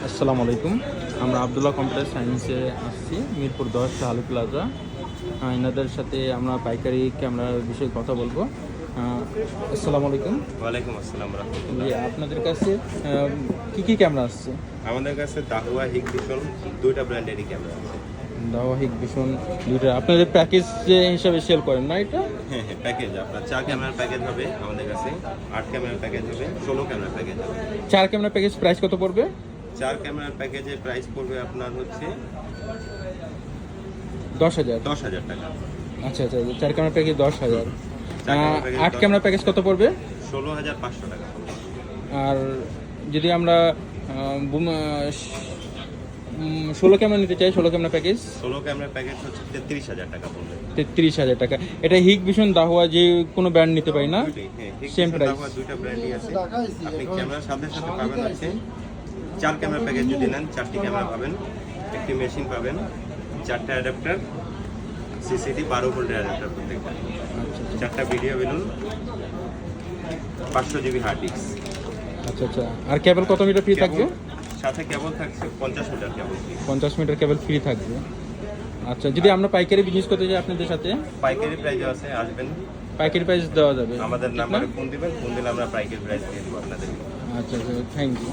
আসসালামু আলাইকুম। আমরা আবদুল্লাহ কম্পিউটার সায়েন্সে আসছি, মিরপুর 10 আলু প্লাজা। এনাদের সাথে আমরা পাইকারি ক্যামেরার বিষয়ে কথা বলবো। আসসালামু আলাইকুম। ওয়ালাইকুম আসসালাম রাহমাতুল্লাহ। জি, আপনাদের কাছে কি ক্যামেরা আসছে? আমাদের কাছে দাহুয়া হিকভিশন দুইটা ব্র্যান্ডেরই ক্যামেরা আছে। দাওয়া হিকভিশন দুইটা আপনাদের প্যাকেজ হিসাবে সেল করেন না এটা? হ্যাঁ হ্যাঁ, প্যাকেজ আপনার 4 ক্যামেরার প্যাকেজ হবে আমাদের কাছে, 8 ক্যামেরার প্যাকেজ হবে, 16 ক্যামেরার প্যাকেজ হবে। 4 ক্যামেরা প্যাকেজ প্রাইস কত পড়বে? 4 ক্যামেরার প্যাকেজের প্রাইস পড়বে আপনার হচ্ছে 10,000। 10,000 টাকা। আচ্ছা আচ্ছা, 4 ক্যামেরা প্যাকেজ 10,000। 4 ক্যামেরার প্যাকেজ 8 ক্যামেরা প্যাকেজ কত পড়বে? 16,500 টাকা পড়বে। আর যদি আমরা 16 ক্যামেরা নিতে চাই, 16 ক্যামেরা প্যাকেজ 16 ক্যামেরার প্যাকেজ হচ্ছে 33,000 টাকা পড়বে। 33,000 টাকা। এটা হিকভিশন দাহুয়া যে কোনো ব্র্যান্ড নিতে পারি না? দুইটাই, হ্যাঁ, Same হিকভিশন price. দাহুয়া দুইটা ব্র্যান্ডই আছে। আপনি ক্যামেরার সাথে সাথে পাবেন হচ্ছে 4 ক্যামেরা প্যাকেজ যদি নেন 4টি ক্যামেরা পাবেন, একটি মেশিন পাবেন, 4টা অ্যাডাপ্টার, সিসিডি 12 ভোল্টের অ্যাডাপ্টার প্রত্যেকটা, 4টা video balloon, 500 GB hard disk. আচ্ছা আচ্ছা। আর কেবল কত মিটার ফ্রি থাকবে? সাথে কেবল থাকছে 50 মিটার কেবল ফ্রি। 50 মিটার কেবল ফ্রি থাকবে। আচ্ছা, যদি আমরা পাইকারি বিজনেস করতে চাই আপনাদের সাথে, পাইকারি প্রাইসও আছে, আসবেন পাইকারি প্রাইস দেওয়া যাবে? আমাদের ঠিক না? নাম্বারে ফোন দিবেন, ফোন দিলে আমরা পাইকারি প্রাইস দিয়ে দেবো আপনাদের। আচ্ছা আচ্ছা, থ্যাংক ইউ।